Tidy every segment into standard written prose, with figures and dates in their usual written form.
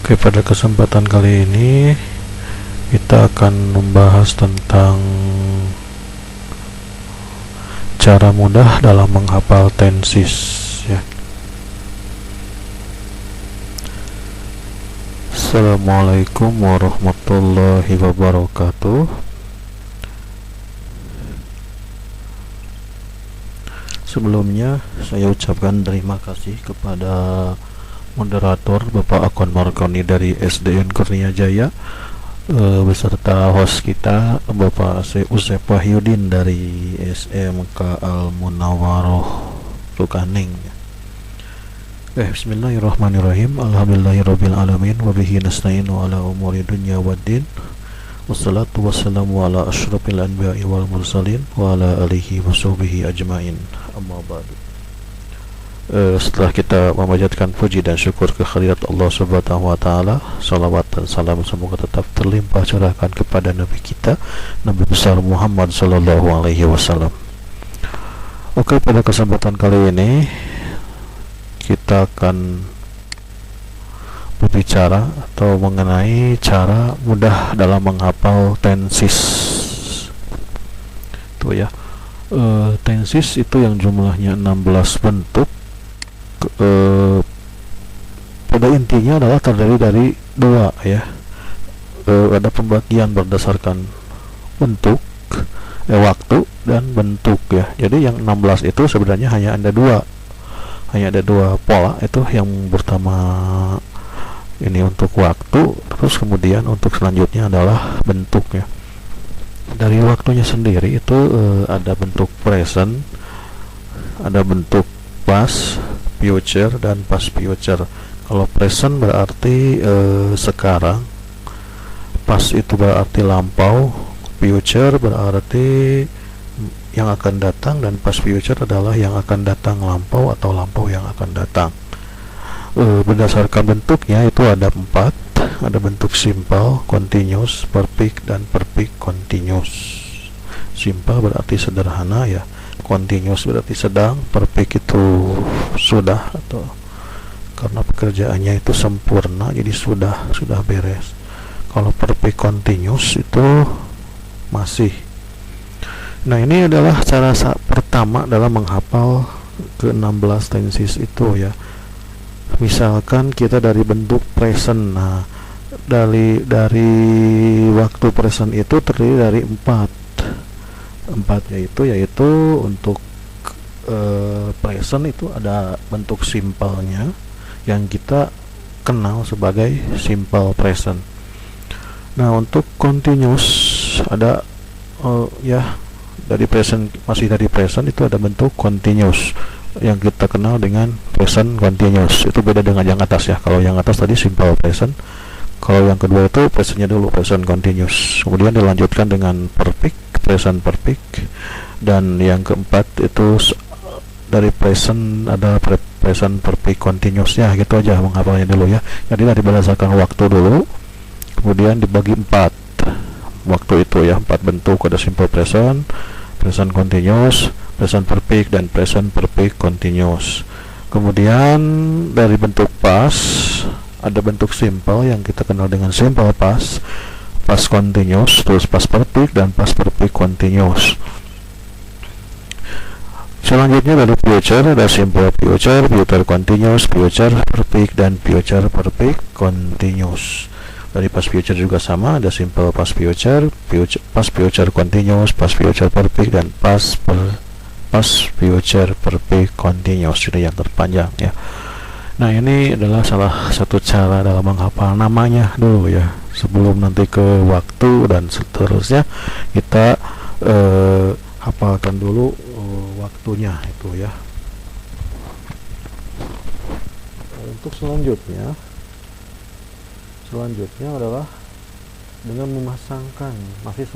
Oke, pada kesempatan kali ini kita akan membahas tentang cara mudah dalam menghafal tenses ya. Assalamualaikum warahmatullahi wabarakatuh. Sebelumnya saya ucapkan terima kasih kepada moderator Bapak Akon Markoni dari SDN Kurnia Jaya, beserta host kita Bapak Usep Wahyudin dari SMK Al Munawwaroh Sukaning. Bismillahirrahmanirrahim. Alhamdulillahirabbil alamin wa bihi nasta'inu ala umuri dunya waddin. Wassalatu wassalamu ala asyrafil anbiya'i wal mursalin wa ala alihi wa sahbihi ajmain. Amma ba'du. Setelah kita memanjatkan puji dan syukur kehadirat Allah Subhanahu wa taala, salawat dan salam semoga tetap terlimpah curahkan kepada nabi kita, Nabi besar Muhammad sallallahu alaihi wasallam. Oke, pada kesempatan kali ini kita akan berbicara atau mengenai cara mudah dalam menghafal tenses. Itu ya. Tenses itu yang jumlahnya 16 bentuk. Pada intinya adalah terdiri dari dua ya. Ada pembagian berdasarkan bentuk, waktu dan bentuk ya. Jadi yang 16 itu sebenarnya hanya ada dua pola. Itu yang pertama ini untuk waktu, terus kemudian untuk selanjutnya adalah bentuknya. Dari waktunya sendiri itu ada bentuk present, ada bentuk past, future, dan past future. Kalau present berarti sekarang, past itu berarti lampau, future berarti yang akan datang, dan past future adalah yang akan datang lampau atau lampau yang akan datang. Berdasarkan bentuknya itu ada 4. Ada bentuk simple, continuous, perfect, dan perfect continuous. Simple berarti sederhana ya, continuous berarti sedang, perfect itu sudah atau karena pekerjaannya itu sempurna jadi sudah beres. Kalau perfect continuous itu masih. Nah, ini adalah cara pertama dalam menghafal ke-16 tenses itu ya. Misalkan kita dari bentuk present. Nah, dari waktu present itu terdiri dari 4 yaitu untuk present itu ada bentuk simpelnya yang kita kenal sebagai simple present. Nah, untuk continuous ada dari present, masih dari present itu ada bentuk continuous yang kita kenal dengan present continuous. Itu beda dengan yang atas ya. Kalau yang atas tadi simple present, kalau yang kedua itu presentnya dulu, present continuous, kemudian dilanjutkan dengan perfect, present perfect, dan yang keempat itu dari present ada present perfect continuous ya. Gitu aja menghafalnya dulu ya. Jadi dari berdasarkan waktu dulu, kemudian dibagi 4 waktu itu ya, 4 bentuk. Ada simple present, present continuous, present perfect, dan present perfect continuous. Kemudian dari bentuk past ada bentuk simple yang kita kenal dengan simple past, past continuous, terus past perfect, dan past perfect continuous. Selanjutnya dari future ada simple future, future continuous, future perfect, dan future perfect continuous. Dari past future juga sama, ada simple past future, past future continuous, past future perfect, dan past future perfect continuous. Ini yang terpanjang ya. Nah, ini adalah salah satu cara dalam menghafal namanya dulu ya. Sebelum nanti ke waktu dan seterusnya, kita hafalkan dulu waktunya itu ya. Untuk selanjutnya adalah dengan memasangkan, masih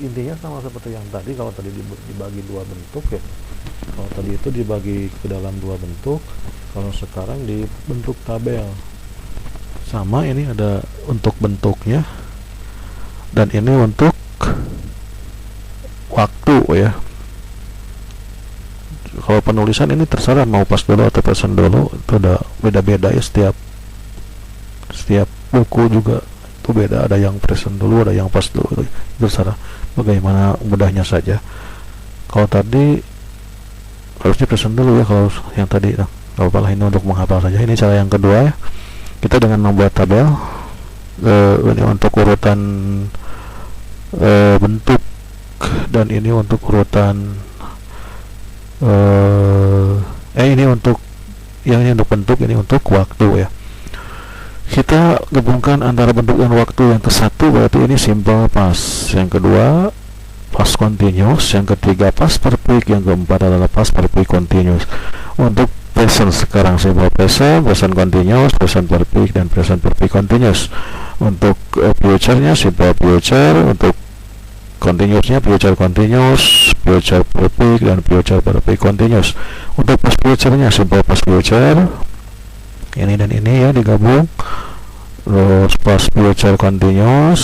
intinya sama seperti yang tadi. Kalau tadi dibagi 2 bentuk ya, kalau tadi itu dibagi ke dalam 2 bentuk, kalau sekarang di bentuk tabel. Sama, ini ada untuk bentuknya dan ini untuk waktu ya. Kalau penulisan ini terserah mau pas dulu atau present dulu, itu udah beda-beda ya setiap buku juga itu beda, ada yang present dulu, ada yang past dulu, itu terserah bagaimana mudahnya saja. Kalau tadi harusnya present dulu ya, kalau yang tadi nah, gak apa-apa lah, ini untuk menghafal saja. Ini cara yang kedua ya, kita dengan membuat tabel ini untuk urutan bentuk, dan ini untuk urutan ini untuk yang ini untuk bentuk, ini untuk waktu ya. Kita gabungkan antara bentuk dan waktu. Yang ke satu berarti ini simple past, yang kedua past continuous, yang ketiga past perfect, yang keempat adalah past perfect continuous. Untuk present sekarang simple present, present continuous, present perfect, dan present perfect continuous. Untuk future-nya simple future, untuk continuous-nya future continuous, future perfect, dan future perfect continuous. Untuk past future-nya simple past future, ini dan ini ya digabung, terus past future continuous,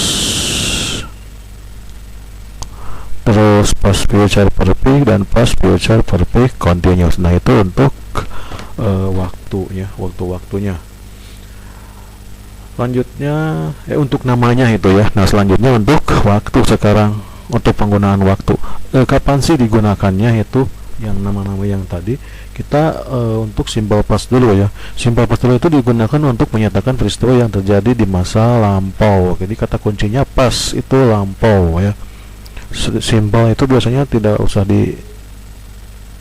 terus past future perfect, dan past future perfect continuous. Nah itu untuk waktunya. Selanjutnya untuk namanya itu ya. Nah selanjutnya untuk waktu sekarang, untuk penggunaan waktu. Kapan sih digunakannya itu yang nama-nama yang tadi. Kita untuk simple past dulu ya. Simple past dulu itu digunakan untuk menyatakan peristiwa yang terjadi di masa lampau. Jadi kata kuncinya past itu lampau ya. Simple itu biasanya tidak usah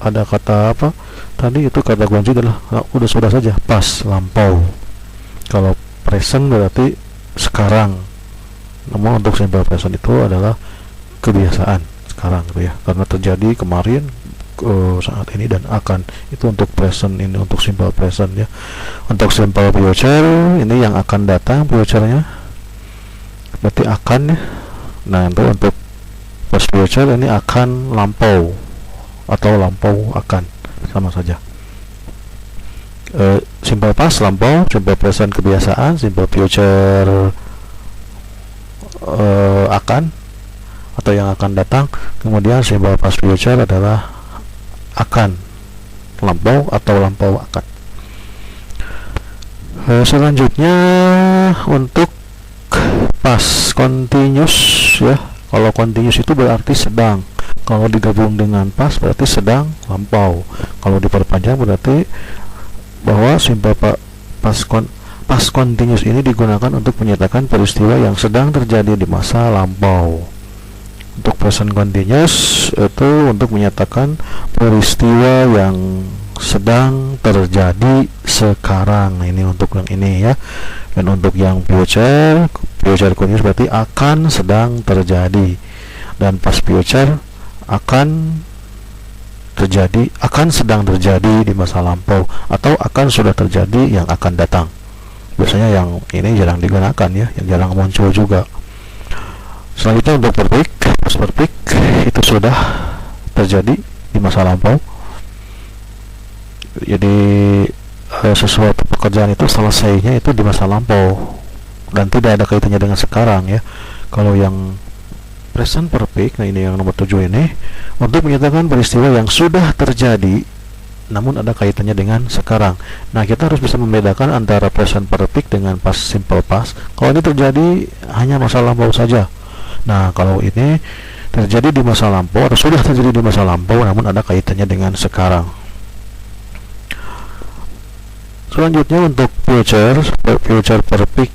ada kata apa tadi, itu kata kunci adalah sudah saja past lampau. Kalau present berarti sekarang. Namun untuk simple present itu adalah kebiasaan sekarang gitu ya, karena terjadi kemarin, saat ini, dan akan. Itu untuk present, ini untuk simple present ya. Untuk simple future ini yang akan datang, future-nya berarti akan ya. Nah itu untuk past future ini akan lampau atau lampau akan, sama saja. Simple past lampau, simple present kebiasaan, simple future akan atau yang akan datang. Kemudian simple past future adalah akan lampau atau lampau akan. Selanjutnya untuk past continuous ya. Kalau continuous itu berarti sedang. Kalau digabung dengan past berarti sedang lampau. Kalau diperpanjang berarti bahwa simple past continuous ini digunakan untuk menyatakan peristiwa yang sedang terjadi di masa lampau. Untuk present continuous itu untuk menyatakan peristiwa yang sedang terjadi sekarang. Ini untuk yang ini ya. Dan untuk yang future continuous berarti akan sedang terjadi. Dan past future akan terjadi, akan sedang terjadi di masa lampau, atau akan sudah terjadi yang akan datang. Biasanya yang ini jarang digunakan ya, yang jarang muncul juga. Selanjutnya untuk perfect, past perfect itu sudah terjadi di masa lampau. Jadi sesuatu pekerjaan itu selesainya itu di masa lampau dan tidak ada kaitannya dengan sekarang ya. Kalau yang present perfect, nah ini yang nomor 7 ini, untuk menyatakan peristiwa yang sudah terjadi namun ada kaitannya dengan sekarang. Nah kita harus bisa membedakan antara present perfect dengan past simple past. Kalau ini terjadi hanya masa lampau saja. Nah kalau ini terjadi di masa lampau atau sudah terjadi di masa lampau namun ada kaitannya dengan sekarang. Selanjutnya untuk future perfect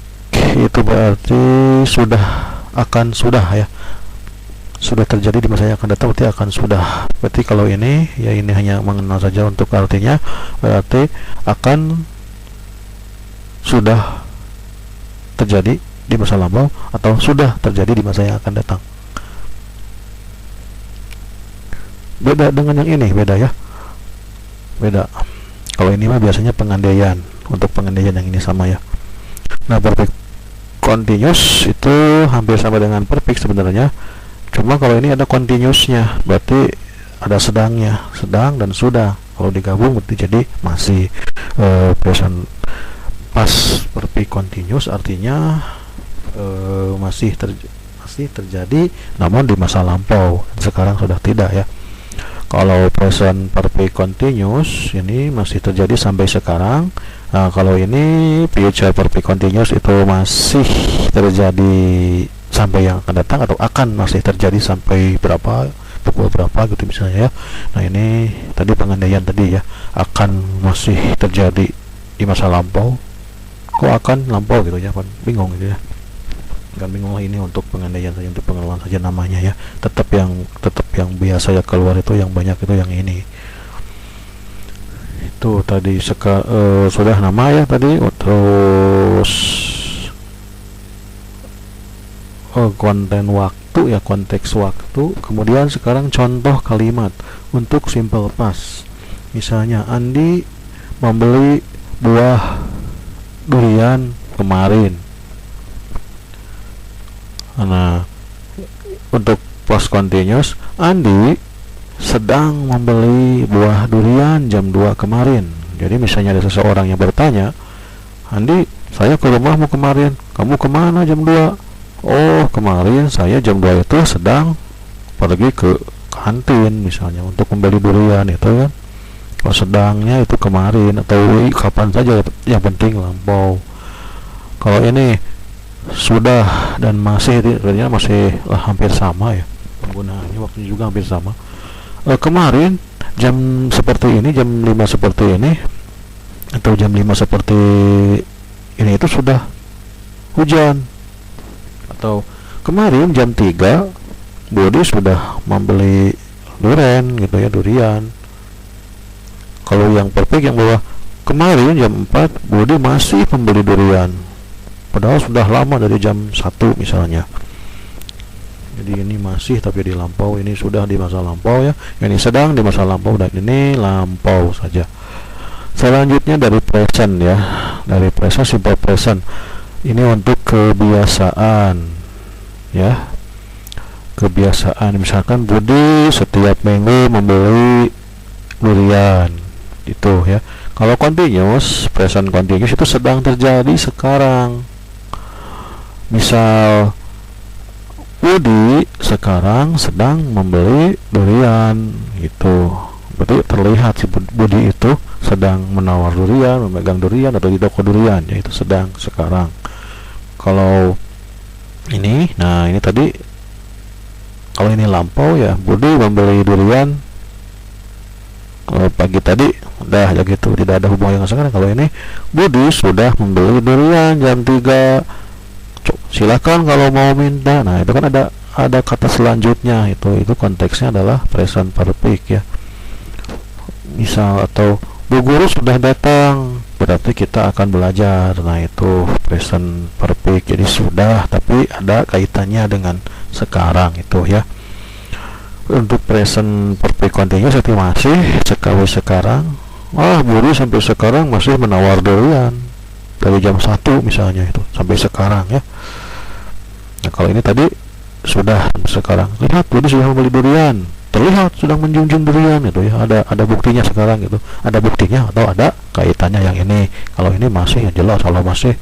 itu berarti sudah ya, sudah terjadi di masa yang akan datang, berarti akan sudah. Berarti kalau ini ya ini hanya mengenal saja untuk artinya, berarti akan sudah terjadi di masa lampau atau sudah terjadi di masa yang akan datang. Beda dengan yang ini, beda ya, beda. Kalau ini mah biasanya pengandaian. Untuk pengandaian yang ini sama ya. Nah perfect continuous itu hampir sama dengan perfect sebenarnya, cuma kalau ini ada continuousnya, berarti ada sedangnya, sedang dan sudah. Kalau digabung berarti jadi masih present past perfect continuous, artinya masih terjadi namun di masa lampau, sekarang sudah tidak ya. Kalau present perfect continuous ini masih terjadi sampai sekarang Nah, kalau ini future perfect continuous itu masih terjadi sampai yang akan datang, atau akan masih terjadi sampai berapa, pukul berapa gitu misalnya ya. Nah, ini tadi pengandaian tadi ya, akan masih terjadi di masa lampau. Kok akan lampau gitu ya, kan bingung gitu ya, kan bingung lah. Ini untuk pengandaian saja, untuk pengenalan saja namanya ya. Tetap yang biasa ya keluar itu, yang banyak itu yang ini. Itu tadi sudah nama ya tadi. Terus konten waktu ya, konteks waktu. Kemudian sekarang contoh kalimat untuk simple past. Misalnya Andi membeli buah durian kemarin. Nah, untuk past continuous, Andi sedang membeli buah durian jam 2 kemarin. Jadi misalnya ada seseorang yang bertanya, Andi, saya ke rumahmu kemarin, kamu kemana jam 2? Oh, kemarin saya jam 2 itu sedang pergi ke kantin misalnya untuk membeli durian itu kan. Kalau sedangnya itu kemarin atau kapan saja, yang penting lampau. Kalau ini sudah dan masih, ternyata masih hampir sama ya penggunaannya, waktunya juga hampir sama. Kemarin jam seperti ini, jam 5 seperti ini, atau jam 5 seperti ini itu sudah hujan. Atau kemarin jam 3 Budi sudah membeli durian gitu ya, durian. Kalau yang perfect yang bawah, kemarin jam 4 Budi masih membeli durian, padahal sudah lama dari jam 1 misalnya. Jadi ini masih tapi di lampau, ini sudah di masa lampau ya, ini sedang di masa lampau, dan ini lampau saja. Selanjutnya dari present ya, dari present, simple present. Ini untuk kebiasaan ya, kebiasaan. Misalkan Budi setiap minggu membeli durian itu ya. Kalau continuous, present continuous itu sedang terjadi sekarang. Misal Budi sekarang sedang membeli durian gitu, berarti terlihat si Budi itu sedang menawar durian, memegang durian, atau di toko durian, yaitu sedang sekarang. Kalau ini, nah ini tadi, kalau ini lampau ya, Budi membeli durian pagi tadi, udah ya gitu, tidak ada hubungan dengan sekarang. Kalau ini Budi sudah membeli durian jam 3, silakan kalau mau minta. Nah, itu kan ada kata selanjutnya, itu konteksnya adalah present perfect ya. Misal, atau Bu Guru sudah datang, berarti kita akan belajar. Nah, itu present perfect, jadi sudah tapi ada kaitannya dengan sekarang itu ya. Untuk present perfect continuous itu masih sekarang. Buru sampai sekarang masih menawar durian dari jam 1 misalnya, itu sampai sekarang ya. Nah, kalau ini tadi sudah sekarang, lihat Budi sudah membeli durian, terlihat sedang menjunjung durian itu ya, ada buktinya sekarang gitu, ada buktinya atau ada kaitannya yang ini. Kalau ini masih, yang jelas kalau masih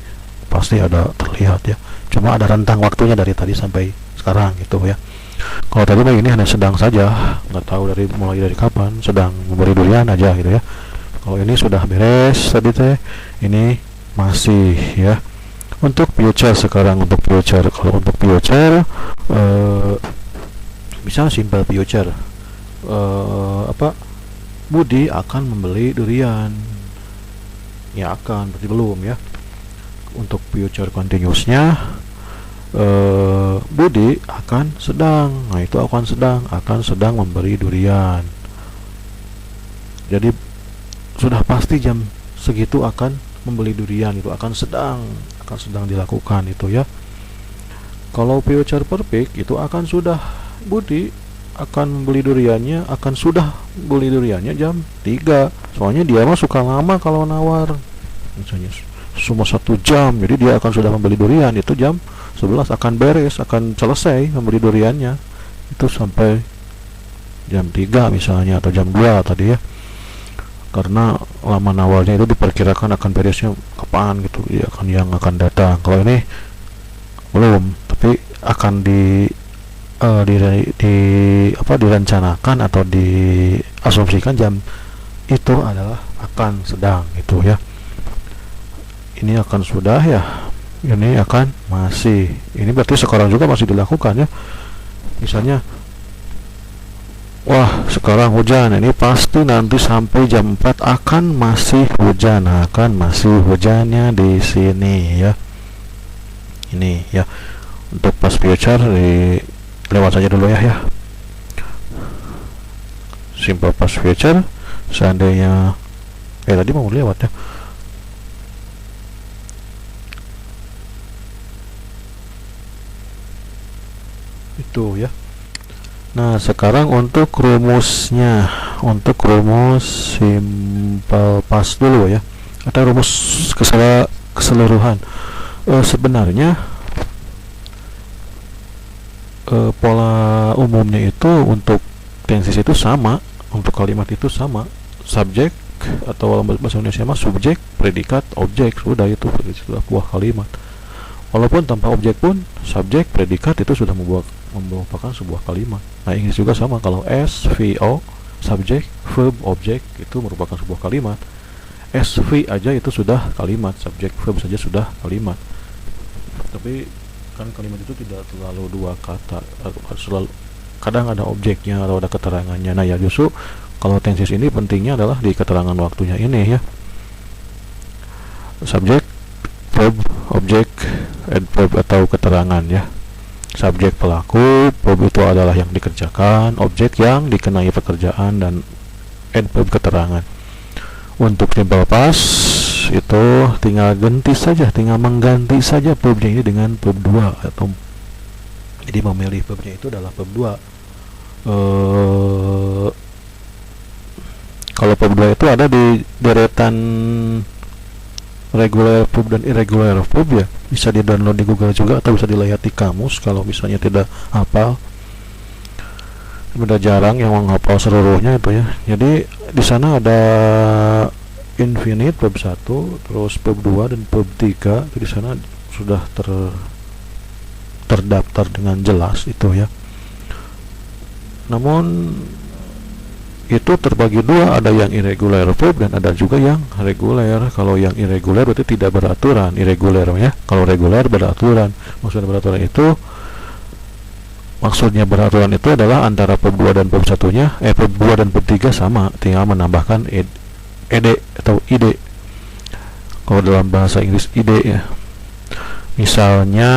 pasti ada terlihat ya, cuma ada rentang waktunya dari tadi sampai sekarang gitu ya. Kalau tadi mah ini hanya sedang saja, nggak tahu mulai dari kapan, sedang memberi durian aja gitu ya. Kalau ini sudah beres tadi teh, ini masih ya. Untuk future sekarang, untuk future, kalau untuk future bisa simple future, Budi akan membeli durian ya, akan berarti belum ya. Untuk future continuousnya, Budi akan sedang, nah itu akan sedang memberi durian. Jadi sudah pasti jam segitu akan membeli durian, itu akan sedang dilakukan itu ya. Kalau future perfect itu akan sudah, Budi akan membeli duriannya, akan sudah beli duriannya jam 3. Soalnya dia mah suka lama kalau nawar, misalnya cuma 1 jam, jadi dia akan sudah membeli durian itu jam 11 akan beres, akan selesai membeli duriannya itu sampai jam 3 misalnya, atau jam 2 tadi ya, karena lama nawarnya itu diperkirakan akan beresnya kapan gitu ya, akan yang akan datang. Kalau ini belum, tapi akan direncanakan atau diasumsikan jam itu adalah akan sedang itu ya. ini akan sudah ya, ini akan masih, ini berarti sekarang juga masih dilakukan ya. Misalnya, wah sekarang hujan, ini pasti nanti sampai jam 4 akan masih hujan, akan masih hujannya di sini ya. Ini ya, untuk past future lewat saja dulu ya. Simple past future, seandainya tadi mau lewat ya. Itu ya. Nah, sekarang untuk rumusnya, untuk rumus simple past dulu ya, atau rumus keseluruhan. Sebenarnya pola umumnya itu untuk tenses itu sama, untuk kalimat itu sama, subjek atau bahasa Indonesia mah subjek, predikat, objek, sudah itu sudah buah kalimat. Walaupun tanpa objek pun subjek, predikat itu sudah merupakan sebuah kalimat. Nah, Inggris juga sama, kalau SVO, subjek, verb, objek itu merupakan sebuah kalimat. SV aja itu sudah kalimat, subjek, verb saja sudah kalimat. Tapi kan kalimat itu tidak terlalu dua kata, selalu kadang ada objeknya atau ada keterangannya. Nah ya, justru kalau tenses ini pentingnya adalah di keterangan waktunya ini ya. Subjek, verb, objek, adverb atau keterangan ya. Subjek pelaku, verb itu adalah yang dikerjakan, objek yang dikenai pekerjaan, dan adverb keterangan. Untuk simple past itu tinggal mengganti saja verbnya ini dengan verb 2, atau jadi memilih verbnya itu adalah verb 2. Kalau verb 2 itu ada di deretan regular verb dan irregular verb ya, bisa di download di Google juga atau bisa dilihat di kamus kalau misalnya tidak hafal. Udah jarang yang menghafal seluruhnya itu ya. Jadi di sana ada infinite verb 1, terus verb 2 dan verb 3. Di sana sudah terdaftar dengan jelas itu ya. Namun itu terbagi dua, ada yang irregular verb dan ada juga yang reguler. Kalau yang irregular berarti tidak beraturan, irregular ya. Kalau reguler beraturan. Maksudnya beraturan itu adalah antara verb 2 dan verb 1-nya, verb 2 dan verb 3 sama, tinggal menambahkan ed atau id. Kalau dalam bahasa Inggris id ya. Misalnya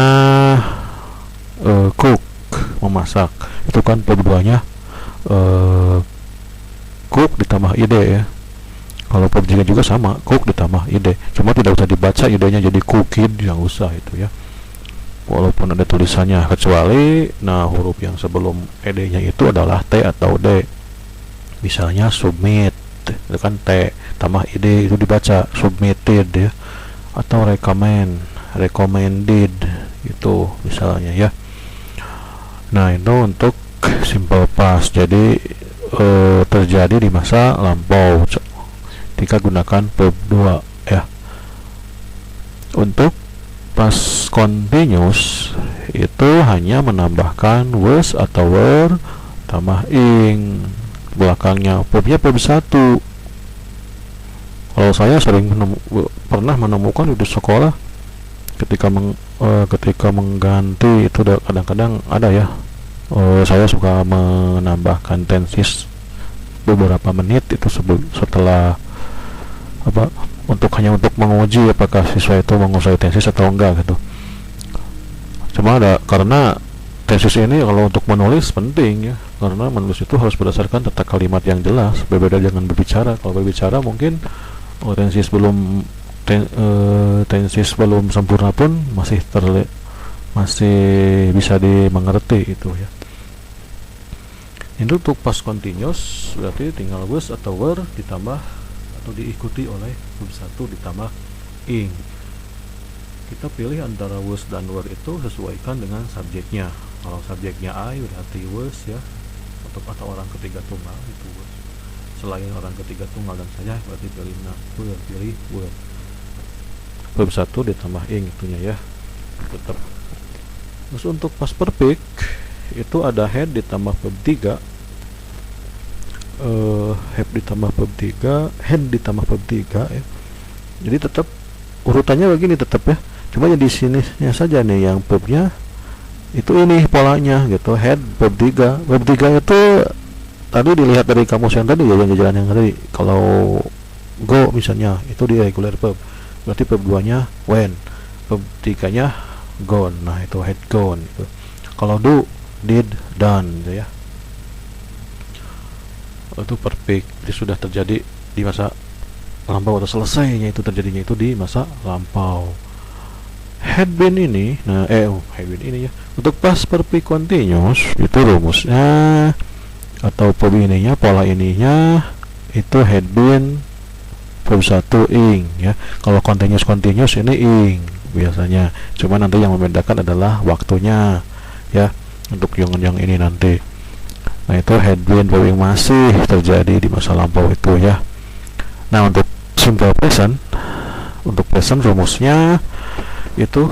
cook, memasak, itu kan verb 2-nya cook ditambah id ya. Kalau verb 3 juga sama, cook ditambah id. Cuma tidak usah dibaca id-nya jadi cooked, yang usah itu ya. Walaupun ada tulisannya, kecuali huruf yang sebelum ed-nya itu adalah t atau d. Misalnya submit, itu kan t tambah id, itu dibaca submitted ya. Atau recommended itu misalnya ya. Nah, itu untuk simple past. Jadi terjadi di masa lampau ketika gunakan verb 2 ya. Untuk past continuous itu hanya menambahkan was atau were tambah ing belakangnya, verbnya verb 1. Kalau saya sering pernah menemukan di sekolah ketika mengganti itu kadang-kadang ada ya. Saya suka menambahkan tenses beberapa menit itu setelah hanya untuk menguji apakah siswa itu menguasai tenses atau enggak gitu. Cuma karena tenses ini kalau untuk menulis penting ya, karena menulis itu harus berdasarkan tata kalimat yang jelas, berbeda dengan berbicara. Kalau berbicara mungkin tenses belum sempurna pun masih bisa dimengerti itu ya. Ini untuk past continuous berarti tinggal was atau were ditambah atau diikuti oleh verb 1 ditambah ing. Kita pilih antara was dan were itu sesuaikan dengan subjeknya. Kalau subjeknya I berarti was ya, atau orang ketiga tunggal itu was. Selain orang ketiga tunggal dan saya berarti pilih were. Verb 1 ditambah ing itunya ya. Tetap. Terus untuk past perfect itu ada had ditambah verb 3, have ditambah verb 3, had ditambah verb 3 ya. Jadi tetap urutannya begini tetap ya, cuma yang di sininya saja nih yang verbnya itu ini polanya gitu. Head verb 3, verb 3 itu tadi dilihat dari kamus yang tadi ya, yang jalan yang tadi. Kalau go misalnya itu di regular verb, berarti verb 2 nya when, verb 3 nya gone, nah itu had gone gitu. Kalau do, did, done gitu ya, itu perfect, jadi sudah terjadi di masa lampau atau selesainya itu terjadinya itu di masa lampau. Had been ini, nah had been ini ya, untuk past perfect continuous itu rumusnya atau verb ininya, pola ininya itu had been verb 1 ing ya. Kalau continuous ini ing biasanya, cuma nanti yang membedakan adalah waktunya ya untuk yang ini nanti. Nah itu had been verb ing masih terjadi di masa lampau itu ya. Nah untuk simple present, untuk present rumusnya itu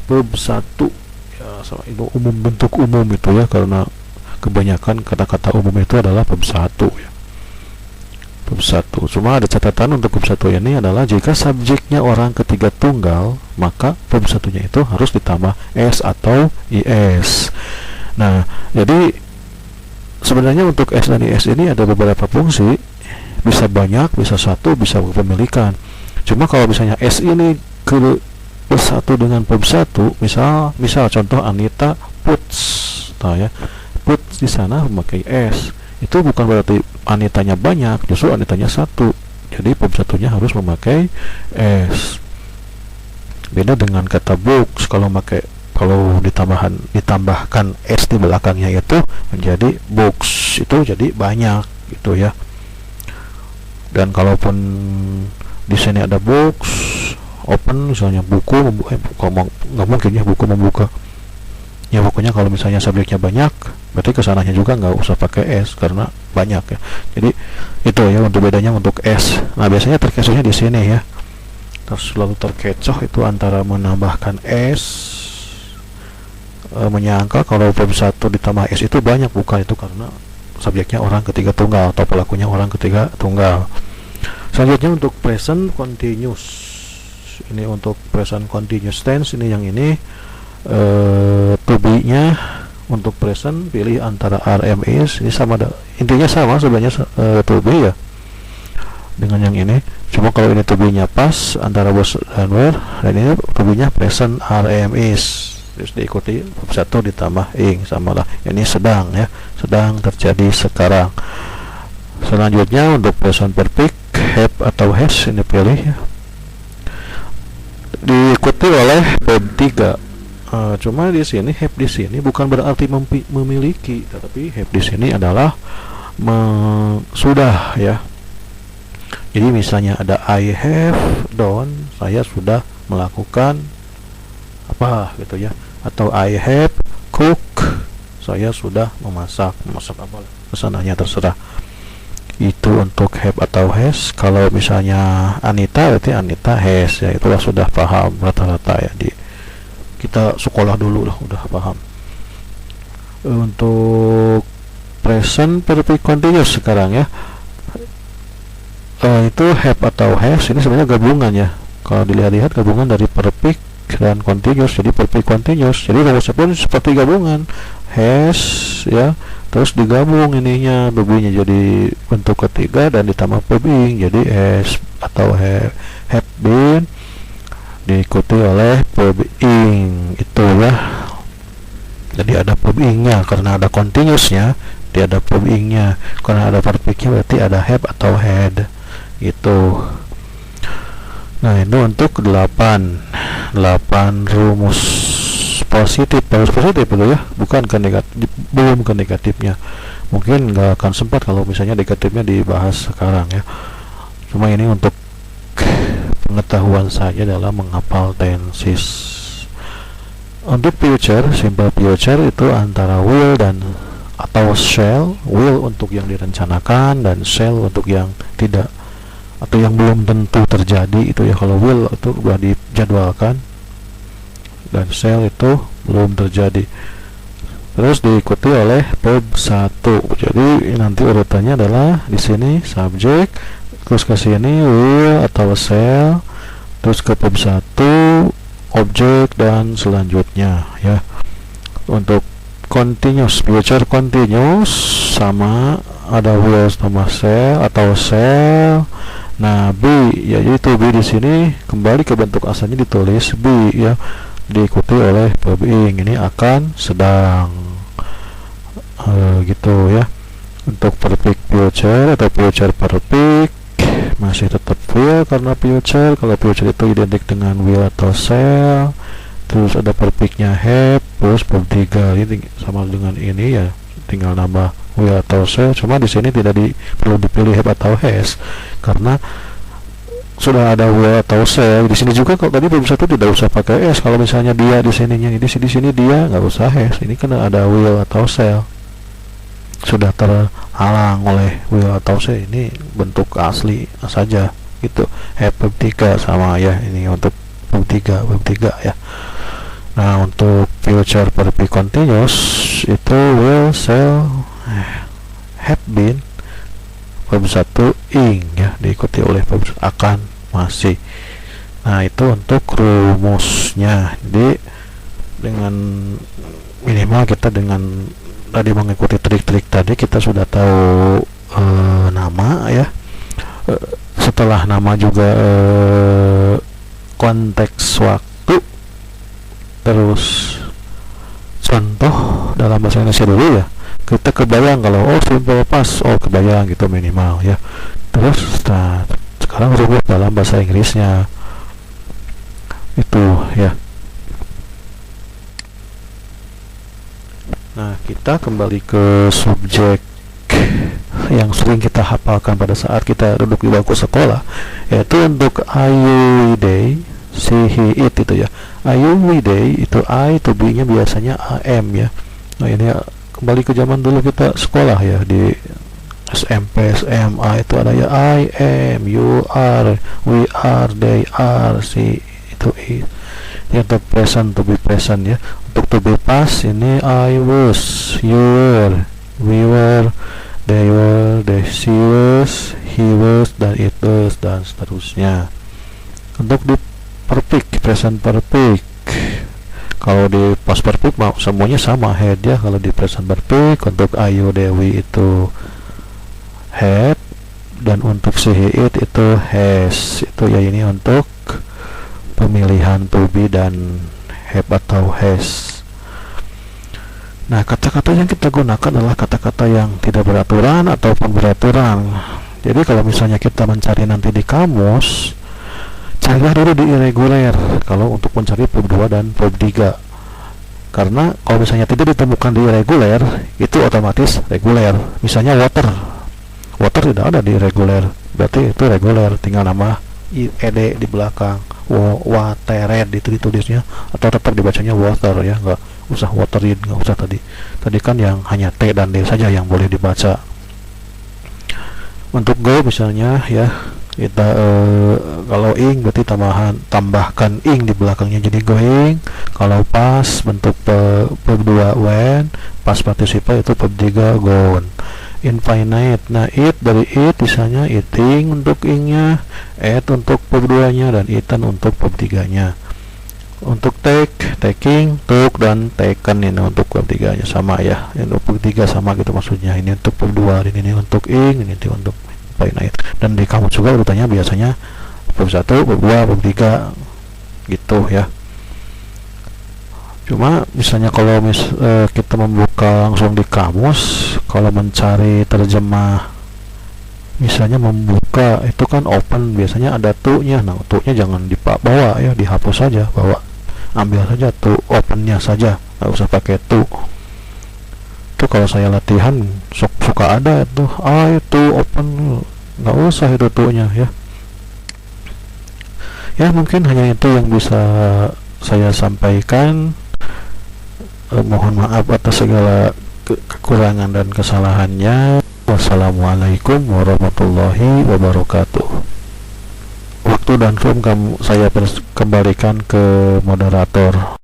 verb 1 ya, itu umum, bentuk umum itu ya, karena kebanyakan kata-kata umum itu adalah verb 1 ya. Verb 1, cuma ada catatan untuk verb 1 ini adalah jika subjeknya orang ketiga tunggal, maka verb 1 nya itu harus ditambah s atau is. Nah jadi sebenarnya untuk s dan is ini ada beberapa fungsi, bisa banyak, bisa satu, bisa kepemilikan. Cuma kalau misalnya s ini bersatu dengan verb 1, misal contoh Anita puts, tahu ya, puts di sana memakai s, itu bukan berarti Anitanya banyak, justru Anitanya satu, jadi verb 1 nya harus memakai s. Beda dengan kata books, kalau ditambahkan s di belakangnya itu menjadi books, itu jadi banyak gitu ya. Dan kalaupun di sini ada books open, misalnya buku membuka, nggak mungkin ya buku membuka ya, pokoknya kalau misalnya subjeknya banyak berarti kesananya juga nggak usah pakai s karena banyak ya. Jadi itu ya untuk bedanya untuk s. Nah biasanya terkecohnya di sini ya, terus selalu terkecoh itu antara menambahkan s, menyangka kalau verb 1 ditambah s itu banyak, bukan, itu karena subjeknya orang ketiga tunggal atau pelakunya orang ketiga tunggal. Selanjutnya untuk present continuous, ini untuk present continuous tense, ini yang ini to be nya untuk present pilih antara are, is, ini sama, intinya sama sebenarnya to be ya dengan yang ini, cuma kalau ini to be nya pas antara was dan were, dan ini to be nya present are, is, terus diikuti verb 1 ditambah ing, sama lah, ini sedang ya, sedang terjadi sekarang. Selanjutnya untuk present perfect have atau has, ini pilih ya, diikuti oleh verb 3. Cuma di sini have di sini bukan berarti memiliki, tetapi have di sini adalah sudah ya. Jadi misalnya ada I have done, saya sudah melakukan apa gitu ya, atau I have cook, saya sudah memasak apa kesananya terserah. Itu untuk have atau has. Kalau misalnya Anita berarti Anita has ya, itulah sudah paham rata-rata ya, di kita sekolah dulu lah udah paham. Untuk present perfect continuous sekarang ya, itu have atau has ini sebenarnya gabungan ya, kalau dilihat-lihat gabungan dari perfect dan continuous, jadi perfect continuous, jadi rumusnya pun seperti gabungan has ya, terus digabung ininya verb-nya jadi bentuk ketiga dan ditambah verb ing, jadi has atau have been diikuti oleh verb ing itu ya. Jadi ada verb ing-nya karena ada continuous-nya, dia ada verb ing-nya karena ada perfect-nya, berarti ada have atau had itu. Nah itu untuk 8 rumus positif, harus positif itu ya, bukan ke negatif, belum ke negatifnya, mungkin nggak akan sempat kalau misalnya negatifnya dibahas sekarang ya. Cuma ini untuk pengetahuan saja dalam menghafal tenses. Untuk future, simple future itu antara will dan atau shall. Will untuk yang direncanakan dan shall untuk yang tidak atau yang belum tentu terjadi itu ya. Kalau will itu sudah dijadwalkan dan shall itu belum terjadi. Terus diikuti oleh verb 1. Jadi nanti urutannya adalah di sini subject, terus ke sini will atau shall, terus ke pub 1 objek dan selanjutnya ya. Untuk continuous, future continuous sama ada will sama cell atau cell. Nah, B yaitu B di sini kembali ke bentuk asalnya, ditulis B ya, diikuti oleh verb ing, ini akan, sedang, gitu ya. Untuk perfect future atau future perfect masih tetap will karena future. Kalau future itu identik dengan will atau shall. Terus ada perfectnya have plus verb 3, ini sama dengan ini ya, tinggal nambah will atau shall. Cuma di sini tidak perlu dipilih have atau has karena sudah ada will atau shall. Di sini juga kalau tadi verb 1 tidak usah pakai s. Kalau misalnya dia di sininya, di sini dia nggak usah has. Ini kan ada will atau shall, sudah terhalang oleh will atau shall. Ini bentuk asli saja gitu. Have verb 3 sama ya, ini untuk verb 3 ya. Nah, untuk future perfect continuous itu will, shall, have been, verb 1 ing ya, diikuti oleh verb akan, masih. Nah, itu untuk rumusnya. Jadi dengan minimal kita dengan tadi mengikuti trik-trik tadi, kita sudah tahu nama ya. Setelah nama juga konteks waktu, terus contoh dalam bahasa Indonesia dulu ya, kita kebayang kalau simple past, kebayang gitu minimal ya. Terus sekarang rumus dalam bahasa Inggrisnya itu ya. Nah, kita kembali ke subjek yang sering kita hafalkan pada saat kita duduk di bangku sekolah, yaitu untuk I, you, we, they, she, he, it itu ya. I, you, we, they itu I to be nya biasanya am ya. Nah, ini kembali ke zaman dulu kita sekolah ya, di SMP, SMA itu ada ya I am, you are, we are, they are, she itu it. Ini untuk present, to be present ya. Untuk to be past ini I was, you were, we were, they were, she was, he was, dan it was, dan seterusnya. Untuk di perfect, present perfect, kalau di past perfect semuanya sama, had ya. Kalau di present perfect untuk ayu, dewi itu had, dan untuk si, it itu has. Itu ya, ini untuk pemilihan to be dan have atau has. Nah, kata-kata yang kita gunakan adalah kata-kata yang tidak beraturan ataupun beraturan. Jadi kalau misalnya kita mencari nanti di kamus, carilah dulu di irregular kalau untuk mencari verb 2 dan verb 3. Karena kalau misalnya tidak ditemukan di irregular, itu otomatis reguler. Misalnya water tidak ada di irregular, berarti itu reguler, tinggal nama ed di belakang. Watered itu ditulisnya, atau tetap dibacanya water ya, nggak usah waterin, nggak usah tadi kan yang hanya t dan d saja yang boleh dibaca. Untuk go misalnya ya, kita kalau ing berarti tambahkan ing di belakangnya jadi going. Kalau pas bentuk verb 2 when, pas participle itu verb 3 gone. Infinite, nah it dari it misalnya eating untuk ingnya, at untuk verb 2 nya, dan eaten untuk verb 3 nya. Untuk take, taking, took, dan taken ini untuk verb 3 nya sama ya, untuk verb 3 sama gitu maksudnya. Ini untuk verb 2, ini untuk ing, ini untuk infinite. Dan di kamu juga urutannya biasanya verb 1, verb 2, verb 3 gitu ya. Cuma misalnya kalau kita membuka langsung di kamus, kalau mencari terjemah, misalnya membuka itu kan open, biasanya ada to-nya. Nah, to-nya jangan dibawa ya, dihapus saja, ambil saja to, open-nya saja, nggak usah pakai to. Itu kalau saya latihan suka ada itu itu open, nggak usah itu to-nya ya. Ya, mungkin hanya itu yang bisa saya sampaikan. Mohon maaf atas segala kekurangan dan kesalahannya. Wassalamualaikum warahmatullahi wabarakatuh. Waktu dan room saya kembalikan ke moderator.